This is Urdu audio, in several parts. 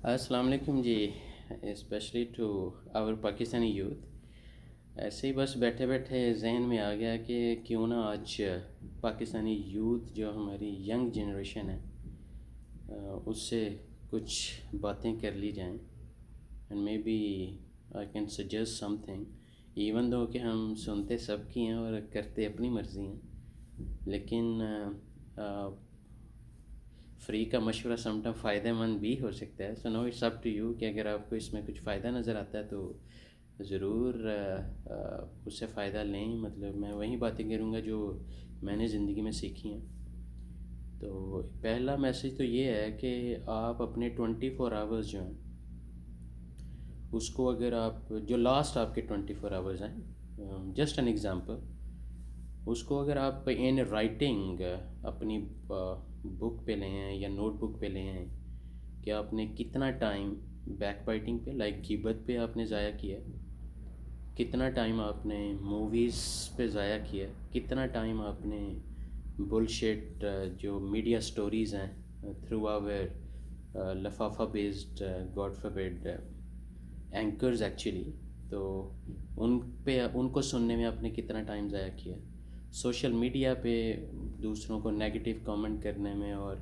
السلام علیکم جی، especially to our Pakistani youth. ایسے ہی بس بیٹھے بیٹھے ذہن میں آ گیا کہ کیوں نہ آج پاکستانی یوتھ جو ہماری ینگ جنریشن ہے اس سے کچھ باتیں کر لی جائیں. And maybe I can suggest something, even though کہ ہم سنتے سب کی ہیں اور کرتے اپنی مرضی ہیں، لیکن فری کا مشورہ سم ٹائم فائدہ مند بھی ہو سکتا ہے. سو نو اٹس اپ ٹو یو کہ اگر آپ کو اس میں کچھ فائدہ نظر آتا ہے تو ضرور اس سے فائدہ لیں. مطلب میں وہی باتیں کروں گا جو میں نے زندگی میں سیکھی ہیں. تو پہلا میسیج تو یہ ہے کہ آپ اپنے 24 آورز جو ہیں اس کو، اگر آپ جو لاسٹ آپ کے 24 آورز ہیں، جسٹ این ایگزامپل، اس کو اگر آپ ان رائٹنگ اپنی بک پہ لے ہیں یا نوٹ بک پہ لے ہیں کہ آپ نے کتنا ٹائم بیک بائٹنگ پہ، لائک غیبت پہ آپ نے ضائع کیا، کتنا ٹائم آپ نے موویز پہ ضائع کیا، کتنا ٹائم آپ نے بلشٹ جو میڈیا سٹوریز ہیں تھرو آور لفافہ based God forbid anchors actually, تو ان کو سننے میں آپ نے کتنا ٹائم ضائع کیا، سوشل میڈیا پہ دوسروں کو نیگیٹو کامنٹ کرنے میں اور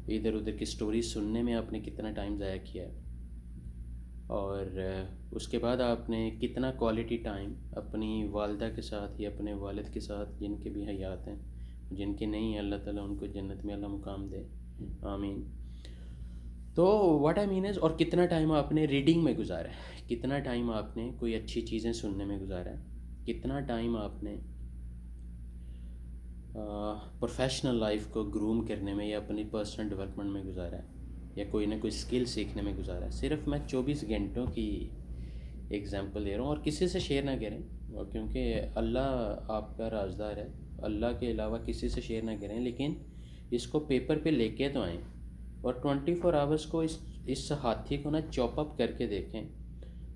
ادھر ادھر کی سٹوریز سننے میں آپ نے کتنا ٹائم ضائع کیا ہے، اور اس کے بعد آپ نے کتنا کوالٹی ٹائم اپنی والدہ کے ساتھ یا اپنے والد کے ساتھ، جن کے بھی حیات ہیں، جن کے نہیں ہیں اللہ تعالیٰ ان کو جنت میں اللہ مقام دے، آمین. تو واٹ آئی مین از، اور کتنا ٹائم آپ نے ریڈنگ میں گزارا ہے، کتنا ٹائم آپ نے کوئی اچھی چیزیں سننے میں گزارا ہے، کتنا ٹائم آپ نے پروفیشنل لائف کو گروم کرنے میں یا اپنی پرسنل ڈیولپمنٹ میں گزارا ہے، یا کوئی نہ کوئی اسکل سیکھنے میں گزارا ہے. صرف میں 24 گھنٹوں کی ایگزامپل دے رہا ہوں، اور کسی سے شیئر نہ کریں، اور کیونکہ اللہ آپ کا رازدار ہے، اللہ کے علاوہ کسی سے شیئر نہ کریں، لیکن اس کو پیپر پہ لے کے تو آئیں، اور 24 آورس کو اس ہاتھی کو نا چاپ اپ کر کے دیکھیں،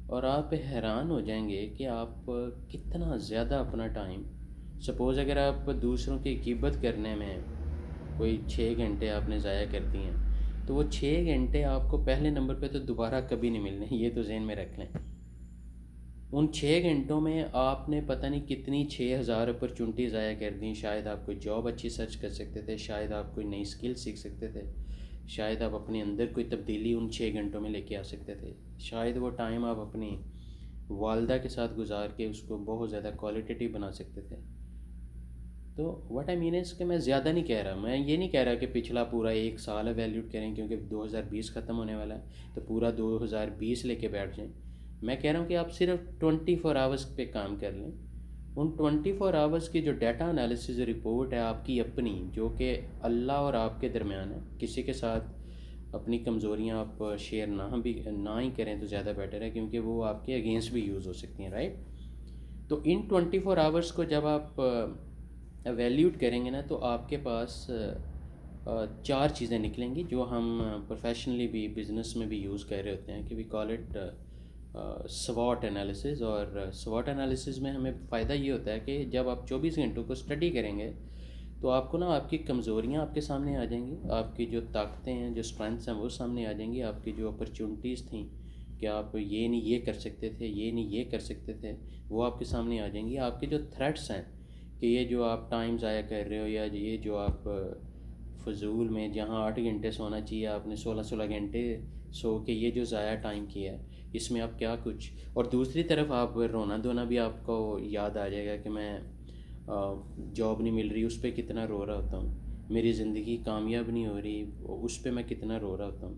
اور آپ حیران ہو جائیں گے کہ آپ کتنا زیادہ اپنا ٹائم، سپوز اگر آپ دوسروں کی غیبت کرنے میں کوئی 6 گھنٹے آپ نے ضائع کر دی ہیں، تو وہ 6 گھنٹے آپ کو پہلے نمبر پہ تو دوبارہ کبھی نہیں ملنے، یہ تو ذہن میں رکھ لیں. ان 6 گھنٹوں میں آپ نے پتہ نہیں کتنی 6,000 اپرچونٹی ضائع کر دیں. شاید آپ کوئی جاب اچھی سرچ کر سکتے تھے، شاید آپ کوئی نئی اسکل سیکھ سکتے تھے، شاید آپ اپنے اندر کوئی تبدیلی ان 6 گھنٹوں میں لے کے آ سکتے تھے، شاید وہ ٹائم آپ اپنی والدہ کے ساتھ گزار کے اس کو بہت زیادہ کوالٹیٹیو بنا سکتے تھے. تو واٹ آئی مین از کہ میں زیادہ نہیں کہہ رہا، میں یہ نہیں کہہ رہا کہ پچھلا پورا 1 سال ایویلیوٹ کریں، کیونکہ 2020 ختم ہونے والا ہے تو پورا 2020 لے کے بیٹھ جائیں. میں کہہ رہا ہوں کہ آپ صرف 24 آورس پہ کام کر لیں. ان 24 آورس کی جو ڈیٹا انالیسز رپورٹ ہے آپ کی اپنی، جو کہ اللہ اور آپ کے درمیان ہے، کسی کے ساتھ اپنی کمزوریاں آپ شیئر نہ ہی کریں تو زیادہ بیٹر ہے، کیونکہ وہ آپ کے اگینسٹ بھی یوز ہو سکتی ہیں، رائٹ. تو ان 24 آورس کو جب آپ ایویلیوٹ کریں گے نا، تو آپ کے پاس 4 چیزیں نکلیں گی جو ہم پروفیشنلی بھی بزنس میں بھی یوز کر رہے ہوتے ہیں، کہ وی کال اٹ سواٹ انالیسز. اور سواٹ انالیسز میں ہمیں فائدہ یہ ہوتا ہے کہ جب آپ 24 گھنٹوں کو اسٹڈی کریں گے تو آپ کو نا آپ کی کمزوریاں آپ کے سامنے آ جائیں گی، آپ کی جو طاقتیں ہیں، جو اسٹرینتھس ہیں وہ سامنے آ جائیں گی، آپ کی جو اپرچونٹیز تھیں کہ آپ یہ نہیں یہ کر سکتے تھے، یہ نہیں یہ کر سکتے تھے، وہ آپ کے سامنے آ جائیں گی. آپ کے جو تھریٹس ہیں کہ یہ جو آپ ٹائم ضائع کر رہے ہو، یا یہ جو آپ فضول میں جہاں 8 گھنٹے سونا چاہیے آپ نے 16 گھنٹے سو کے یہ جو ضائع ٹائم کیا ہے، اس میں آپ کیا کچھ. اور دوسری طرف آپ رونا دھونا بھی آپ کو یاد آ جائے گا کہ میں جاب نہیں مل رہی، اس پہ کتنا رو رہا ہوتا ہوں، میری زندگی کامیاب نہیں ہو رہی، اس پہ میں کتنا رو رہا ہوتا ہوں.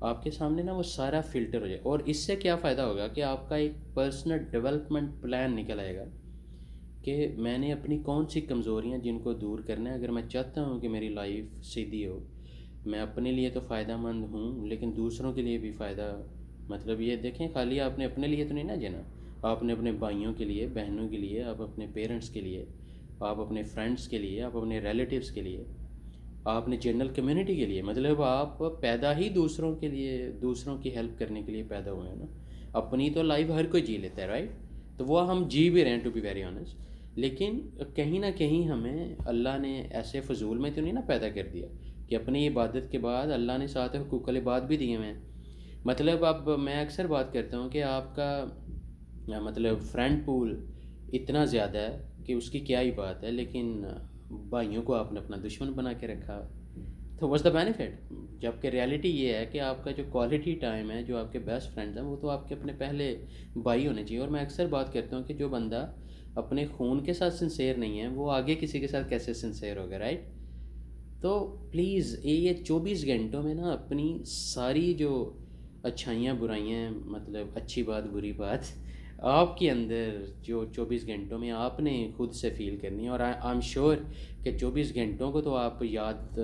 آپ کے سامنے نا وہ سارا فلٹر ہو جائے. اور اس سے کیا فائدہ ہوگا کہ آپ کا ایک پرسنل ڈیولپمنٹ پلان نکل آئے گا کہ میں نے اپنی کون سی کمزوریاں جن کو دور کرنا ہے. اگر میں چاہتا ہوں کہ میری لائف سیدھی ہو، میں اپنے لیے تو فائدہ مند ہوں لیکن دوسروں کے لیے بھی فائدہ، مطلب یہ دیکھیں خالی آپ نے اپنے لیے تو نہیں نا جینا، آپ نے اپنے بھائیوں کے لیے، بہنوں کے لیے، آپ اپنے پیرنٹس کے لیے، آپ اپنے فرینڈس کے لیے، آپ اپنے ریلیٹیوز کے لیے، آپ نے جنرل کمیونٹی کے لیے، مطلب آپ پیدا ہی دوسروں کے لیے، دوسروں کی ہیلپ کرنے کے لیے پیدا ہوئے ہیں نا. اپنی تو لائف ہر کوئی جی لیتا ہے، رائٹ. تو وہ ہم جی بھی رہے ہیں، ٹو بی ویری آنیسٹ. لیکن کہیں نہ کہیں ہمیں اللہ نے ایسے فضول میں تو نہیں نا پیدا کر دیا کہ اپنی عبادت کے بعد اللہ نے ساتھ حقوق العباد بھی دیے ہوئے ہیں. مطلب اب میں اکثر بات کرتا ہوں کہ آپ کا مطلب فرینڈ پول اتنا زیادہ ہے کہ اس کی کیا ہی بات ہے، لیکن بھائیوں کو آپ نے اپنا دشمن بنا کے رکھا، تو واٹس دا بینیفٹ؟ جب کہ ریالٹی یہ ہے کہ آپ کا جو کوالٹی ٹائم ہے، جو آپ کے بیسٹ فرینڈز ہیں، وہ تو آپ کے اپنے پہلے بھائی ہونے چاہیے. اور میں اکثر بات کرتا ہوں کہ جو بندہ اپنے خون کے ساتھ سنسیئر نہیں ہے، وہ آگے کسی کے ساتھ کیسے سنسیئر ہوگا، رائٹ؟ تو پلیز یہ 24 گھنٹوں میں نا اپنی ساری جو اچھائیاں برائیاں، مطلب اچھی بات بری بات آپ کے اندر جو 24 گھنٹوں میں آپ نے خود سے فیل کرنی ہے. اور آئی ایم شیور کہ 24 گھنٹوں کو تو آپ یاد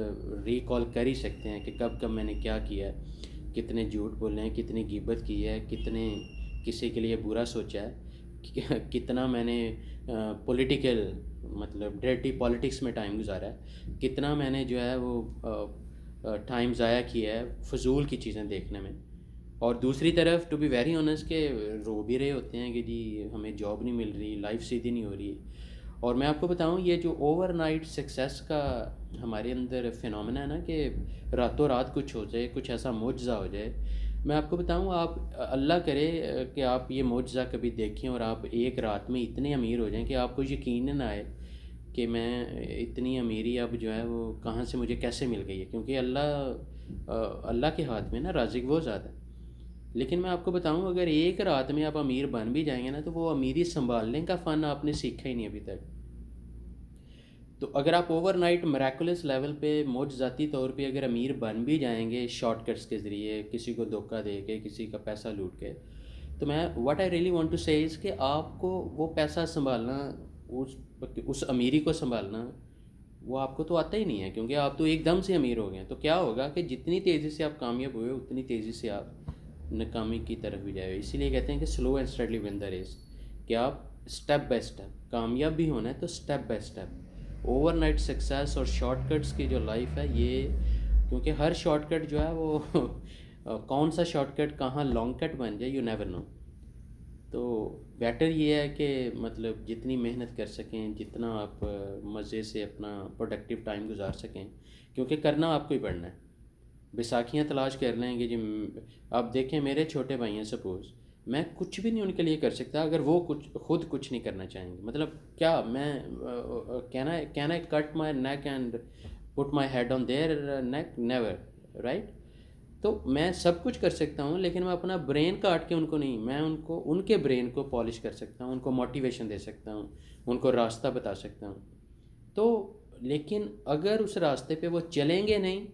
ریکال کر ہی سکتے ہیں کہ کب کب میں نے کیا کیا ہے، کتنے جھوٹ بولے ہیں، کتنی غیبت کی ہے، کتنے کسی کے لیے برا سوچا ہے، کتنا میں نے پولیٹیکل مطلب ڈرٹی پالیٹکس میں ٹائم گزارا ہے، کتنا میں نے جو ہے وہ ٹائم ضائع کیا ہے فضول کی چیزیں دیکھنے میں. اور دوسری طرف ٹو بی ویری آنیسٹ کہ رو بھی رہے ہوتے ہیں کہ جی ہمیں جاب نہیں مل رہی، لائف سیدھی نہیں ہو رہی. اور میں آپ کو بتاؤں یہ جو اوور نائٹ سکسیس کا ہمارے اندر فینومینا ہے نا، کہ راتوں رات کچھ ہو جائے، کچھ ایسا معجزہ ہو جائے. میں آپ کو بتاؤں، آپ اللہ کرے کہ آپ یہ معجزہ کبھی دیکھیں اور آپ ایک رات میں اتنے امیر ہو جائیں کہ آپ کو یقین نہ آئے کہ میں اتنی امیری اب جو ہے وہ کہاں سے مجھے کیسے مل گئی ہے. کیونکہ اللہ کے ہاتھ میں نا رازق وہ ذات ہے. لیکن میں آپ کو بتاؤں، اگر ایک رات میں آپ امیر بن بھی جائیں گے نا، تو وہ امیری سنبھالنے کا فن آپ نے سیکھا ہی نہیں ابھی تک. تو اگر آپ اوور نائٹ میریکولس لیول پہ معجزاتی طور پہ اگر امیر بن بھی جائیں گے شارٹ کٹس کے ذریعے، کسی کو دھوکہ دے کے، کسی کا پیسہ لوٹ کے، تو میں what I really want to say is کہ آپ کو وہ پیسہ سنبھالنا، اس امیری کو سنبھالنا، وہ آپ کو تو آتا ہی نہیں ہے، کیونکہ آپ تو ایک دم سے امیر ہو گئے ہیں. تو کیا ہوگا کہ جتنی تیزی سے آپ کامیاب ہوئے اتنی تیزی سے آپ ناکامی کی طرف بھی جائے. اسی لیے کہتے ہیں کہ slow and steadily won the race, کہ آپ اسٹیپ بائی اسٹیپ کامیاب بھی ہونا ہے تو step by step. Over night success اور شارٹ کٹس کی جو لائف ہے یہ، کیونکہ ہر شارٹ کٹ جو ہے وہ کون سا شارٹ کٹ کہاں لانگ کٹ بن جائے، یو نیور نو. تو بیٹر یہ ہے کہ مطلب جتنی محنت کر سکیں، جتنا آپ مزے سے اپنا پروڈکٹیو ٹائم گزار سکیں، کیونکہ کرنا آپ کو ہی پڑنا ہے. بیساکھیاں تلاش کر لیں گے جی. آپ دیکھیں میرے چھوٹے بھائی ہیں، سپوز میں کچھ بھی نہیں ان کے لیے کر سکتا اگر وہ خود کچھ نہیں کرنا چاہیں گے. مطلب کیا میں can I cut my neck and put my head on their neck? Never, right? تو میں سب کچھ کر سکتا ہوں، لیکن میں اپنا برین کاٹ کے ان کو نہیں، میں ان کے برین کو پالش کر سکتا ہوں، ان کو موٹیویشن دے سکتا ہوں، ان کو راستہ بتا سکتا ہوں. تو لیکن اگر اس راستے پہ وہ چلیں گے نہیں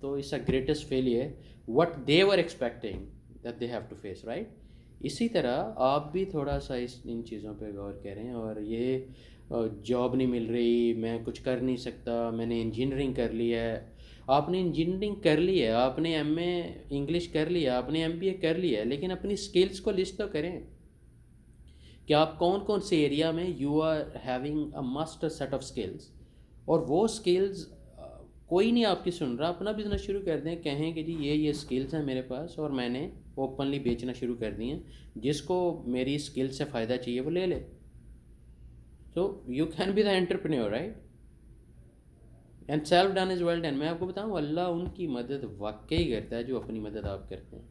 تو it's a greatest failure what they were expecting that they have to face, right? اسی طرح آپ بھی تھوڑا سا ان چیزوں پہ غور کریں. اور یہ جاب نہیں مل رہی، میں کچھ کر نہیں سکتا، میں نے انجینئرنگ کر لی ہے. آپ نے انجینئرنگ کر لی ہے، آپ نے ایم اے انگلش کر لیا، آپ نے ایم بی اے کر لیا ہے، لیکن اپنی اسکلس کو لسٹ تو کریں کہ آپ کون کون سے ایریا میں you are having a master set of skills. اور وہ اسکلز کوئی نہیں آپ کی سن رہا، اپنا بزنس شروع کر دیں. کہیں کہ جی یہ اسکلز ہیں میرے پاس اور میں نے اوپنلی بیچنا شروع کر دی ہیں، جس کو میری اسکل سے فائدہ چاہیے وہ لے لے. تو you can be the entrepreneur, right? And self done is well done. میں آپ کو بتاؤں اللہ ان کی مدد واقعی کرتا ہے جو اپنی مدد آپ کرتے ہیں.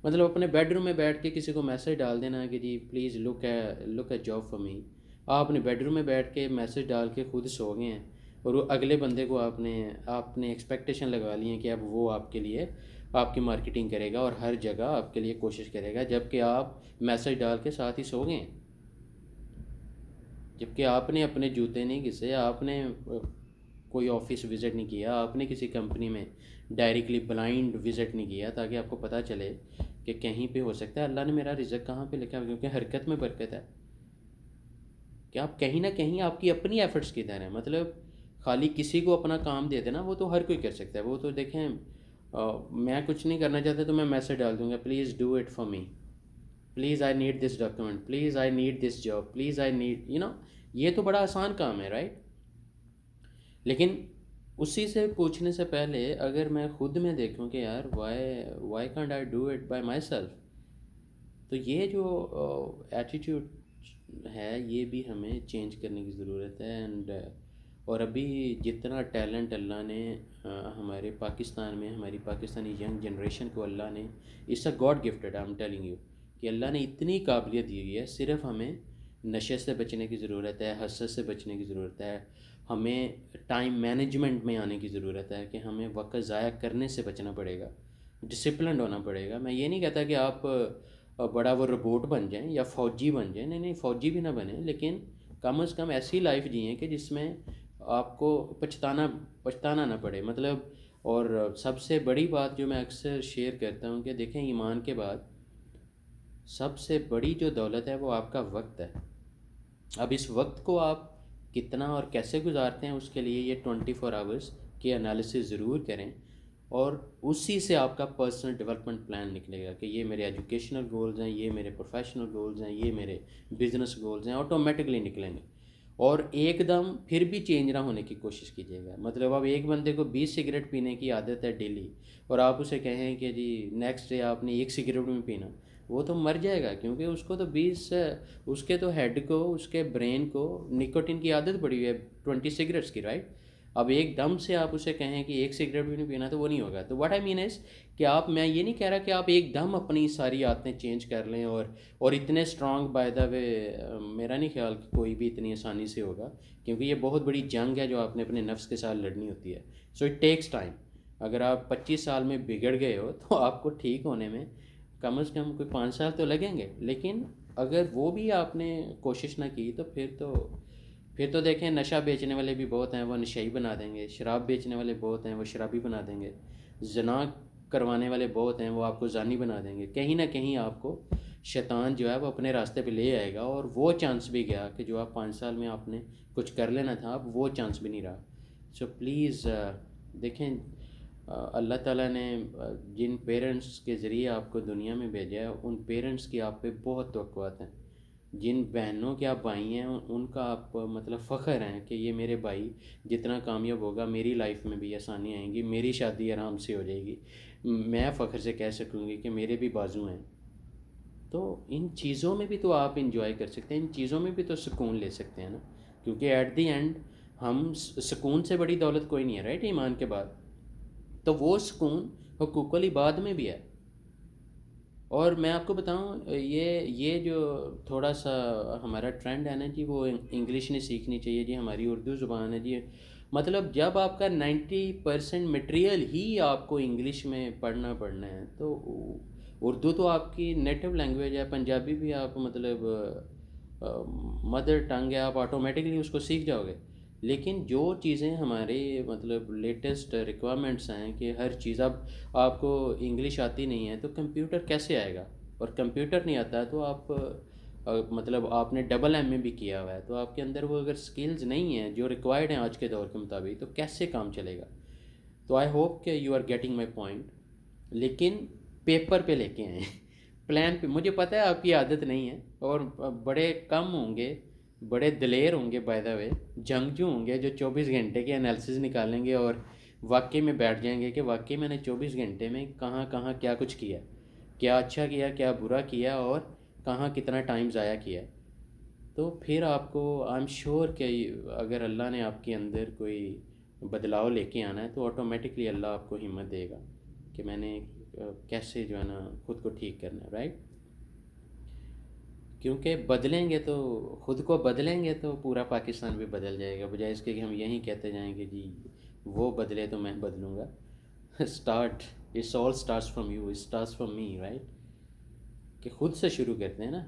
مطلب اپنے بیڈ روم میں بیٹھ کے کسی کو میسیج ڈال دینا کہ جی please look a job for me. آپ اپنے بیڈ روم میں بیٹھ کے میسیج ڈال کے خود سو گئے ہیں، اور وہ اگلے بندے کو آپ نے ایکسپیکٹیشن لگا لی ہے کہ اب وہ آپ کے لیے آپ کی مارکیٹنگ کرے گا اور ہر جگہ آپ کے لیے کوشش کرے گا، جب کہ آپ میسیج ڈال کے ساتھ ہی سو گئے ہیں. جب کہ آپ نے اپنے جوتے نہیں گھسے، آپ نے کوئی آفس وزٹ نہیں کیا، آپ نے کسی کمپنی میں ڈائریکٹلی بلائنڈ وزٹ نہیں کیا تاکہ آپ کو پتہ چلے کہ کہیں پہ ہو سکتا ہے اللہ نے میرا رزق کہاں پہ لکھا ہے. کیونکہ حرکت میں برکت ہے، کہ آپ کہیں نہ کہیں آپ کی اپنی ایفرٹس کی طرح ہیں. مطلب خالی کسی کو اپنا کام دے دینا وہ تو ہر کوئی کر سکتا ہے. وہ تو دیکھیں میں کچھ نہیں کرنا چاہتا تو میں میسیج ڈال دوں گا please do it for me, please I need this document, please I need this job, please I need یہ تو بڑا آسان کام ہے، رائٹ؟ لیکن اسی سے پوچھنے سے پہلے اگر میں خود میں دیکھوں کہ یار why can't I do it by my self, تو یہ جو ایٹیٹیوڈ ہے یہ بھی ہمیں چینج کرنے کی ضرورت ہے. اور ابھی جتنا ٹیلنٹ اللہ نے ہمارے پاکستان میں ہماری پاکستانی ینگ جنریشن کو اللہ نے، it's a God gifted, I am telling you, کہ اللہ نے اتنی قابلیت دی ہوئی ہے. صرف ہمیں نشے سے بچنے کی ضرورت ہے، حسد سے بچنے کی ضرورت ہے، ہمیں ٹائم مینجمنٹ میں آنے کی ضرورت ہے، کہ ہمیں وقت ضائع کرنے سے بچنا پڑے گا، ڈسپلنڈ ہونا پڑے گا. میں یہ نہیں کہتا کہ آپ بڑا وہ روبوٹ بن جائیں یا فوجی بن جائیں، نہیں فوجی بھی نہ بنیں، لیکن کم از کم ایسی لائف جئیں کہ جس میں آپ کو پچھتانا نہ پڑے. مطلب اور سب سے بڑی بات جو میں اکثر شیئر کرتا ہوں کہ دیکھیں، ایمان کے بعد سب سے بڑی جو دولت ہے وہ آپ کا وقت ہے. اب اس وقت کو آپ کتنا اور کیسے گزارتے ہیں، اس کے لیے یہ 24 آورس کی انالیسس ضرور کریں، اور اسی سے آپ کا پرسنل ڈیولپمنٹ پلان نکلے گا کہ یہ میرے ایجوکیشنل گولز ہیں، یہ میرے پروفیشنل گولز ہیں، یہ میرے بزنس گولز ہیں، آٹومیٹکلی نکلیں گے. اور ایک دم پھر بھی چینج نہ ہونے کی کوشش کیجیے گا. مطلب اب ایک بندے کو 20 سگریٹ پینے کی عادت ہے ڈیلی، اور آپ اسے کہیں کہ جی نیکسٹ ڈے آپ نے ایک سگریٹ بھی پینا، وہ تو مر جائے گا، کیونکہ اس کو تو 20 اس کے تو ہیڈ کو، اس کے برین کو نکوٹین کی عادت پڑی ہوئی ہے 20 سگریٹس کی، رائٹ. اب ایک دم سے آپ اسے کہیں کہ ایک سگریٹ بھی نہیں پینا، تو وہ نہیں ہوگا. تو واٹ آئی مین از کہ میں یہ نہیں کہہ رہا کہ آپ ایک دم اپنی ساری عادتیں چینج کر لیں، اور اتنے اسٹرانگ. بائی دا وے میرا نہیں خیال کہ کوئی بھی اتنی آسانی سے ہوگا، کیونکہ یہ بہت بڑی جنگ ہے جو آپ نے اپنے نفس کے ساتھ لڑنی ہوتی ہے. So it takes time. اگر آپ 25 سال میں بگڑ گئے ہو تو آپ کو ٹھیک ہونے میں کم از کم کوئی 5 سال تو لگیں گے. لیکن اگر وہ بھی آپ نے کوشش نہ کی تو پھر تو دیکھیں، نشہ بیچنے والے بھی بہت ہیں، وہ نشئی بنا دیں گے. شراب بیچنے والے بہت ہیں، وہ شرابی بنا دیں گے. زنا کروانے والے بہت ہیں، وہ آپ کو زانی بنا دیں گے. کہیں نہ کہیں آپ کو شیطان جو ہے وہ اپنے راستے پہ لے آئے گا، اور وہ چانس بھی گیا کہ جو آپ 5 سال میں آپ نے کچھ کر لینا تھا، اب وہ چانس بھی نہیں رہا. سو پلیز دیکھیں، اللہ تعالیٰ نے جن پیرنٹس کے ذریعے آپ کو دنیا میں بھیجا ہے، ان پیرنٹس کی آپ پہ بہت توقعات ہیں. جن بہنوں کے آپ بھائی ہیں، ان کا آپ مطلب فخر ہیں کہ یہ میرے بھائی جتنا کامیاب ہوگا، میری لائف میں بھی آسانی آئیں گی، میری شادی آرام سے ہو جائے گی، میں فخر سے کہہ سکوں گی کہ میرے بھی بازو ہیں. تو ان چیزوں میں بھی تو آپ انجوائے کر سکتے ہیں، ان چیزوں میں بھی تو سکون لے سکتے ہیں نا. کیونکہ ایٹ دی اینڈ ہم سکون سے بڑی دولت کوئی نہیں ہے، رائٹ، ایمان کے بعد. تو وہ سکون حقوق العباد میں بھی ہے. اور میں آپ کو بتاؤں، یہ جو تھوڑا سا ہمارا ٹرینڈ ہے نا جی، وہ انگلش نہیں سیکھنی چاہیے جی، ہماری اردو زبان ہے جی. مطلب جب آپ کا 90% مٹیریل ہی آپ کو انگلش میں پڑھنا ہے، تو اردو تو آپ کی نیٹو لینگویج ہے، پنجابی بھی آپ مطلب مدر ٹنگ ہے، آپ آٹومیٹکلی اس کو سیکھ جاؤ گے. لیکن جو چیزیں ہمارے مطلب لیٹسٹ ریکوائرمنٹس ہیں کہ ہر چیز، اب آپ کو انگلش آتی نہیں ہے تو کمپیوٹر کیسے آئے گا؟ اور کمپیوٹر نہیں آتا ہے تو آپ مطلب آپ نے ڈبل ایم اے بھی کیا ہوا ہے، تو آپ کے اندر وہ اگر سکلز نہیں ہیں جو ریکوائرڈ ہیں آج کے دور کے مطابق، تو کیسے کام چلے گا؟ تو آئی ہوپ کہ you are getting my point. لیکن پیپر پہ لے کے آئیں، پلان پہ. مجھے پتہ ہے آپ کی عادت نہیں ہے، اور بڑے کم ہوں گے، بڑے دلیر ہوں گے، بائی دا وے جنگجو ہوں گے جو 24 گھنٹے کے انالیسز نکالیں گے اور واقعی میں بیٹھ جائیں گے کہ واقعی میں نے 24 گھنٹے میں کہاں کہاں کیا کچھ کیا، کیا اچھا کیا، کیا برا کیا، اور کہاں کتنا ٹائم ضائع کیا. تو پھر آپ کو آئی ایم شیور کہ اگر اللہ نے آپ کے اندر کوئی بدلاؤ لے کے آنا ہے تو آٹومیٹکلی اللہ آپ کو ہمت دے گا کہ میں نے کیسے جو ہے نا خود کو ٹھیک کرنا ہے، رائٹ. کیونکہ بدلیں گے تو، خود کو بدلیں گے تو پورا پاکستان بھی بدل جائے گا، بجائے اس کے کہ ہم یہیں کہتے جائیں کہ جی وہ بدلے تو میں بدلوں گا. Start, it's all starts from you, starts from me, right. کہ خود سے شروع کرتے ہیں نا.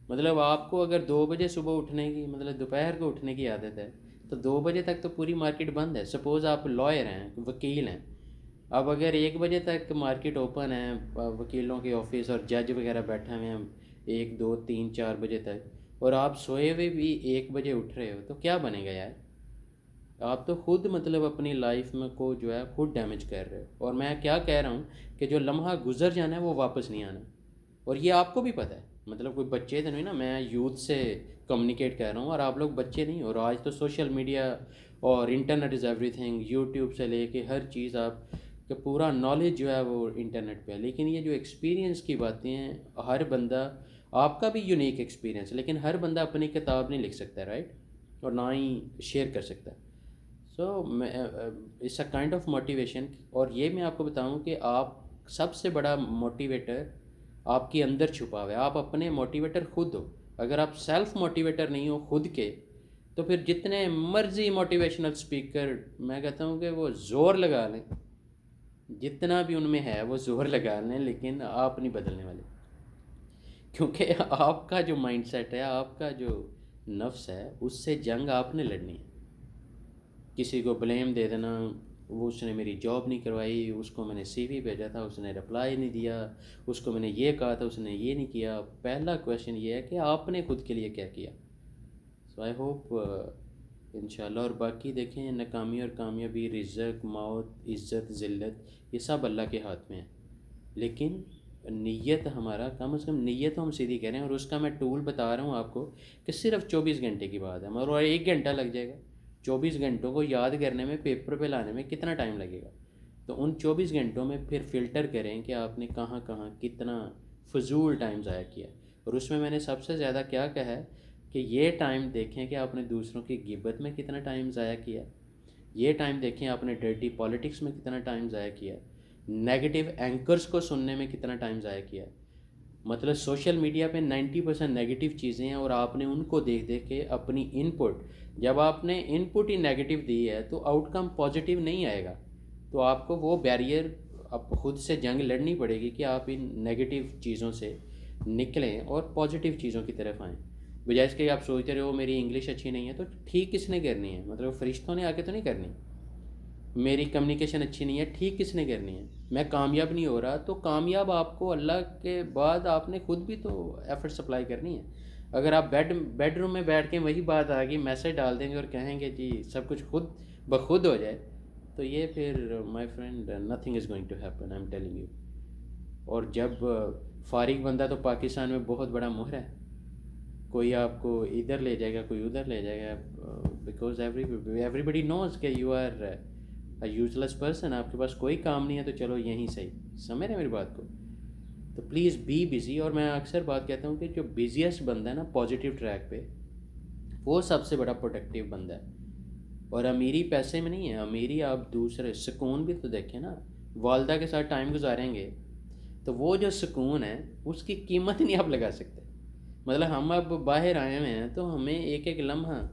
مطلب آپ کو اگر 2 بجے صبح اٹھنے کی، مطلب دوپہر کو اٹھنے کی عادت ہے، تو 2 بجے تک تو پوری مارکیٹ بند ہے. سپوز آپ لائر ہیں، وکیل ہیں، اب اگر 1 بجے تک مارکیٹ اوپن ہے، وکیلوں کے آفس اور جج وغیرہ بیٹھے ہوئے ہیں 1 2 3 4 بجے تک، اور آپ سوئے ہوئے بھی 1 بجے اٹھ رہے ہو، تو کیا بنے گا یار؟ آپ تو خود مطلب اپنی لائف میں کو جو ہے خود ڈیمیج کر رہے ہو. اور میں کیا کہہ رہا ہوں کہ جو لمحہ گزر جانا ہے وہ واپس نہیں آنا، اور یہ آپ کو بھی پتہ ہے. مطلب کوئی بچے تو نہیں نا، میں یوتھ سے کمیونیکیٹ کر رہا ہوں، اور آپ لوگ بچے نہیں. اور آج تو سوشل میڈیا اور internet is every thing, YouTube سے لے کے ہر چیز، آپ کہ پورا نالج جو ہے وہ انٹرنیٹ پہ ہے. لیکن یہ جو ایکسپیرینس کی باتیں ہیں، ہر بندہ، آپ کا بھی یونیک ایکسپیرینس ہے، لیکن ہر بندہ اپنی کتاب نہیں لکھ سکتا، رائٹ، اور نہ ہی شیئر کر سکتا. سو میں it's a kind of motivation. اور یہ میں آپ کو بتاؤں کہ آپ سب سے بڑا موٹیویٹر آپ کے اندر چھپا ہوا ہے. آپ اپنے موٹیویٹر خود ہو. اگر آپ سیلف موٹیویٹر نہیں ہو خود کے, تو پھر جتنے مرضی موٹیویشنل اسپیکر, میں کہتا ہوں کہ وہ زور لگا لیں, جتنا بھی ان میں ہے وہ زور لگا لیں, لیکن آپ نہیں بدلنے والے. کیونکہ آپ کا جو مائنڈ سیٹ ہے, آپ کا جو نفس ہے, اس سے جنگ آپ نے لڑنی ہے. کسی کو بلیم دے دینا, وہ اس نے میری جاب نہیں کروائی, اس کو میں نے سی وی بھیجا تھا اس نے رپلائی نہیں دیا, اس کو میں نے یہ کہا تھا اس نے یہ نہیں کیا. پہلا کویشچن یہ ہے کہ آپ نے خود کے لیے کیا کیا. سو آئی ہوپ انشاءاللہ. اور باقی دیکھیں, ناکامی اور کامیابی, رزق, موت, عزت, ذلت, یہ سب اللہ کے ہاتھ میں ہے. لیکن نیت ہمارا, کم از کم نیت تو ہم سیدھی کہہ رہے ہیں. اور اس کا میں ٹول بتا رہا ہوں آپ کو کہ صرف 24 گھنٹے کی بات ہے, مگر اور 1 گھنٹہ لگ جائے گا. 24 گھنٹوں کو یاد کرنے میں, پیپر پہ لانے میں کتنا ٹائم لگے گا. تو ان 24 گھنٹوں میں پھر فلٹر کریں کہ آپ نے کہاں کہاں کتنا فضول ٹائم ضائع کیا. اور اس میں نے سب سے زیادہ کیا کہا ہے کہ یہ ٹائم دیکھیں کہ آپ نے دوسروں کی غیبت میں کتنا ٹائم ضائع کیا. یہ ٹائم دیکھیں آپ نے ڈرٹی پالیٹکس میں کتنا ٹائم ضائع کیا, نیگیٹو اینکرز کو سننے میں کتنا ٹائم ضائع کیا. مطلب سوشل میڈیا پہ 90% نیگیٹو چیزیں ہیں, اور آپ نے ان کو دیکھ دیکھ کے اپنی ان پٹ, جب آپ نے ان پٹ ہی نیگیٹو دی ہے تو آؤٹ کم پازیٹیو نہیں آئے گا. تو آپ کو وہ بیریئر اب خود سے جنگ لڑنی پڑے گی کہ آپ ان نیگیٹو چیزوں سے نکلیں اور پازیٹیو چیزوں کی طرف آئیں. بجائے اس کہ آپ سوچتے رہے ہو میری انگلش اچھی نہیں ہے, تو ٹھیک کس نے کرنی ہے, مطلب فرشتوں نے آ کے تو نہیں کرنی. میری کمیونیکیشن اچھی نہیں ہے, ٹھیک کس نے کرنی ہے. میں کامیاب نہیں ہو رہا, تو کامیاب آپ کو اللہ کے بعد آپ نے خود بھی تو ایفرٹ سپلائی کرنی ہے. اگر آپ بیڈ روم میں بیٹھ کے وہی بات آ گئی میسج ڈال دیں گے اور کہیں گے جی سب کچھ خود بخود ہو جائے, تو یہ پھر my friend nothing is going to happen, I am telling you. اور جب فارغ بندہ تو پاکستان میں بہت بڑا مہر ہے, کوئی آپ کو ادھر لے جائے گا کوئی ادھر لے جائے گا, بیکاز ایوری بڈی نوز کہ you are a useless person. آپ کے پاس کوئی کام نہیں ہے تو چلو یہیں صحیح, سمجھ رہے ہیں میری بات کو. تو پلیز بی بزی. اور میں اکثر بات کہتا ہوں کہ جو بزیسٹ بندہ ہے نا پازیٹیو ٹریک پہ, وہ سب سے بڑا پروڈکٹیو بندہ ہے. اور امیری پیسے میں نہیں ہے, امیری آپ دوسرے سکون بھی تو دیکھیں نا. والدہ کے ساتھ ٹائم گزاریں گے تو وہ جو سکون ہے اس کی قیمت نہیں آپ لگا سکتے. مطلب ہم اب باہر آئے ہوئے ہیں تو ہمیں ایک ایک لمحہ,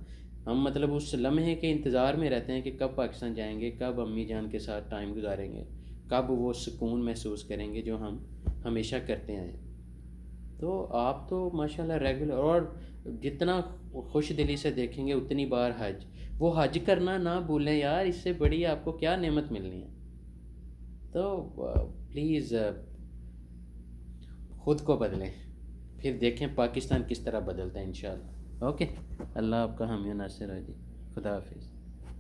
ہم مطلب اس لمحے کے انتظار میں رہتے ہیں کہ کب پاکستان جائیں گے, کب امی جان کے ساتھ ٹائم گزاریں گے, کب وہ سکون محسوس کریں گے جو ہم ہمیشہ کرتے آئے ہیں. تو آپ تو ماشاء اللہ ریگولر, اور جتنا خوش دلی سے دیکھیں گے اتنی بار حج, وہ حج کرنا نہ بھولیں یار, اس سے بڑی آپ کو کیا نعمت ملنی ہے. تو پلیز خود کو بدلیں, پھر دیکھیں پاکستان کس طرح بدلتا ہے انشاءاللہ. اوکے, اللہ آپ کا حامی و ناصر ہے جی. خدا حافظ.